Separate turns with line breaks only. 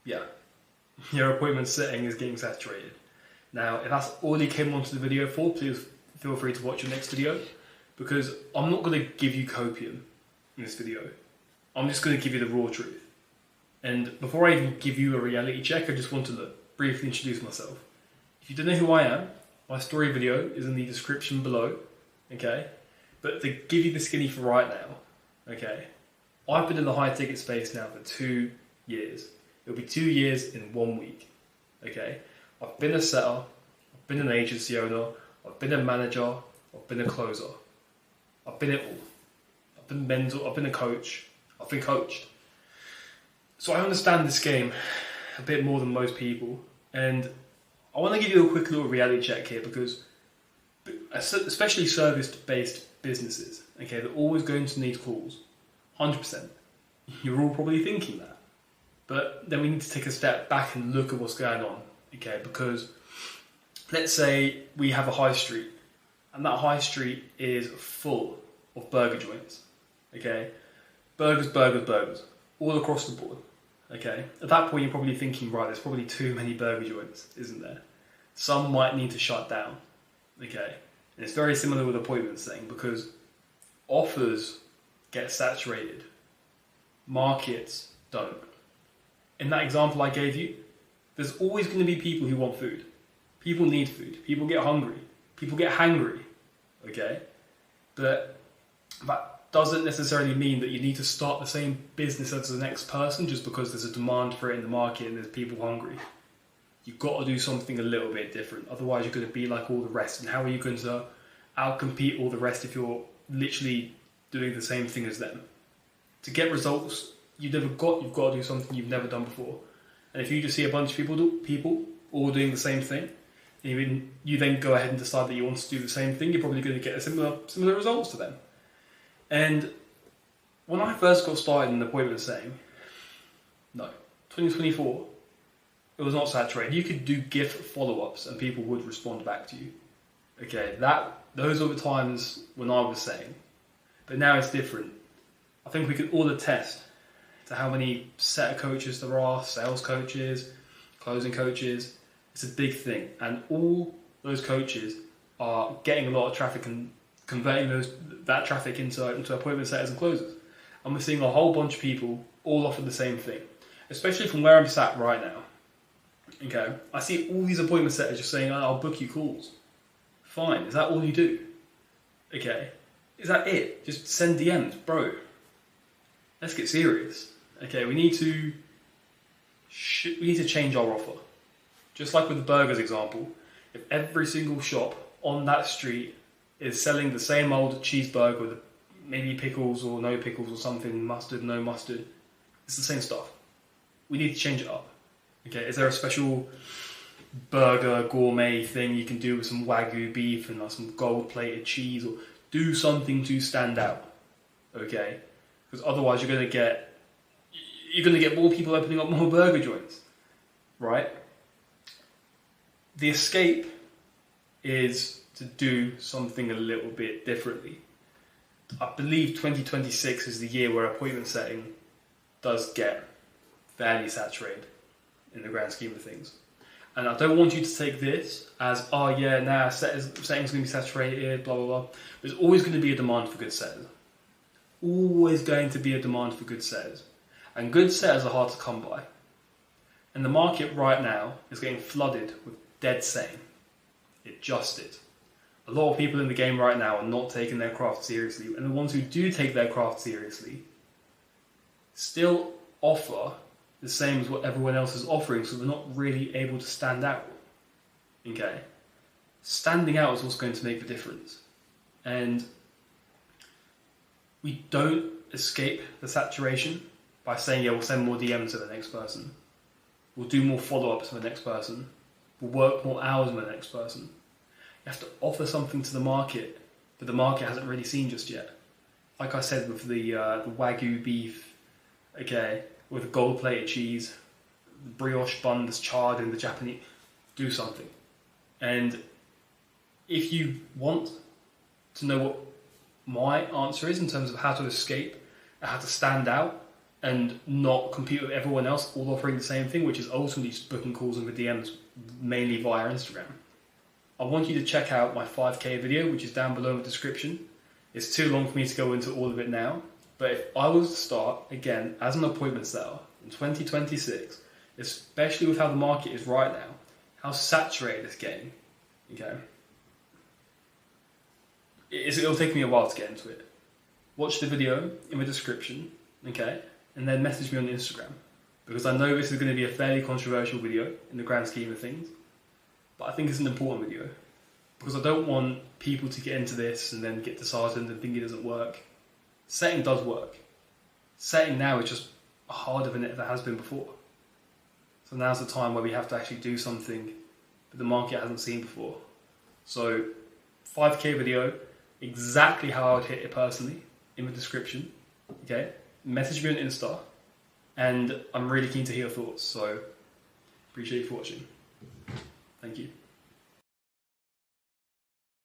yeah, your appointment setting is getting saturated. Now, if that's all you came onto the video for, please feel free to watch your next video, because I'm not going to give you copium in this video. I'm just going to give you the raw truth. And before I even give you a reality check, I just want to briefly introduce myself. If you don't know who I am, my story video is in the description below, okay? But to give you the skinny for right now, okay? I've been in the high ticket space now for 2 years. It'll be 2 years in 1 week, okay? I've been a setter, I've been an agency owner, I've been a manager, I've been a closer. I've been it all. I've been mentor, I've been a coach, I've been coached. So I understand this game a bit more than most people, and I want to give you a quick little reality check here, because especially service-based businesses, okay, they're always going to need calls, 100%. You're all probably thinking that. But then we need to take a step back and look at what's going on, okay, because let's say we have a high street, and that high street is full of burger joints, okay, burgers, all across the board. Okay, at that point you're probably thinking, right, there's probably too many burger joints, isn't there? Some might need to shut down. Okay, and it's very similar with appointment setting, because offers get saturated, markets don't. In that example I gave you, there's always going to be people who want food. People need food. People get hungry. People get hangry. Okay, but that doesn't necessarily mean that you need to start the same business as the next person just because there's a demand for it in the market and there's people hungry. You've got to do something a little bit different. Otherwise, you're going to be like all the rest. And how are you going to outcompete all the rest if you're literally doing the same thing as them? To get results you've got to do something you've never done before. And if you just see a bunch of people all doing the same thing, and you then go ahead and decide that you want to do the same thing, you're probably going to get similar results to them. And when I first got started in appointment setting, 2024, it was not saturated. You could do GIF follow-ups and people would respond back to you. Okay, those were the times when I was setting. But now it's different. I think we can all attest to how many setter coaches there are, sales coaches, closing coaches. It's a big thing. And all those coaches are getting a lot of traffic and converting that traffic into appointment setters and closers. And we're seeing a whole bunch of people all offer the same thing, especially from where I'm sat right now. Okay, I see all these appointment setters just saying, I'll book you calls. Fine, is that all you do? Okay, is that it? Just send DMs, bro. Let's get serious. Okay, we need to change our offer. Just like with the burgers example, if every single shop on that street is selling the same old cheeseburger with maybe pickles or no pickles or something, mustard, no mustard, it's the same stuff. We need to change it up. Okay, is there a special burger gourmet thing you can do with some Wagyu beef and some gold-plated cheese, or do something to stand out? Okay, because otherwise you're going to get more people opening up more burger joints, right? The escape is to do something a little bit differently. I believe 2026 is the year where appointment setting does get fairly saturated in the grand scheme of things. And I don't want you to take this as, setting's going to be saturated, blah, blah, blah. There's always going to be a demand for good setters. Always going to be a demand for good setters. And good setters are hard to come by. And the market right now is getting flooded with dead setting. It just is. A lot of people in the game right now are not taking their craft seriously, and the ones who do take their craft seriously still offer the same as what everyone else is offering, so they're not really able to stand out. Okay? Standing out is what's going to make the difference. And we don't escape the saturation by saying, we'll send more DMs to the next person. We'll do more follow-ups to the next person. We'll work more hours with the next person. You have to offer something to the market that the market hasn't really seen just yet. Like I said with the Wagyu beef, okay, with the gold-plated cheese, the brioche bun that's charred in the Japanese, do something. And if you want to know what my answer is in terms of how to escape and how to stand out and not compete with everyone else all offering the same thing, which is ultimately just booking calls in the DMs mainly via Instagram. I want you to check out my 5K video, which is down below in the description. It's too long for me to go into all of it now, but if I was to start again as an appointment setter in 2026, especially with how the market is right now, how saturated it's getting, okay? It'll take me a while to get into it. Watch the video in the description, okay? And then message me on Instagram, because I know this is going to be a fairly controversial video in the grand scheme of things, but I think it's an important video, because I don't want people to get into this and then get disheartened and think it doesn't work. Setting does work. Setting now is just harder than it ever has been before. So now's the time where we have to actually do something that the market hasn't seen before. So 5K video, exactly how I would hit it personally, in the description, okay? Message me on Insta, and I'm really keen to hear your thoughts, so appreciate you for watching.